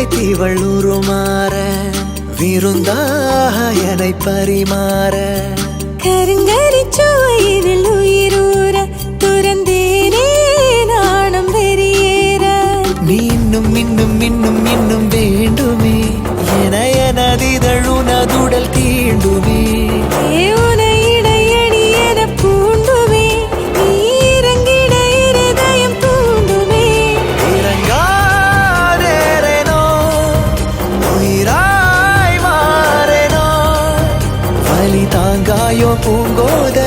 முல்லைத்தீவள் உருமாற விருந்தாக என்னை பரிமாற கருங்கரி சுவையில் உயிரூர துறந்தேனே நாணம் வெறியேற நீ இன்னும் இன்னும் இன்னும் இன்னும் வேண்டுமே என எனதிதழுனதுடல் தீண்டுமே உனையிடையடி என பூண்டுமே நீ இறங்கிட இருதயம் தூண்டுமே இறங்காதேனோ உயிராய் மாறேனோ வலி தாங்காயோ பூங்கோத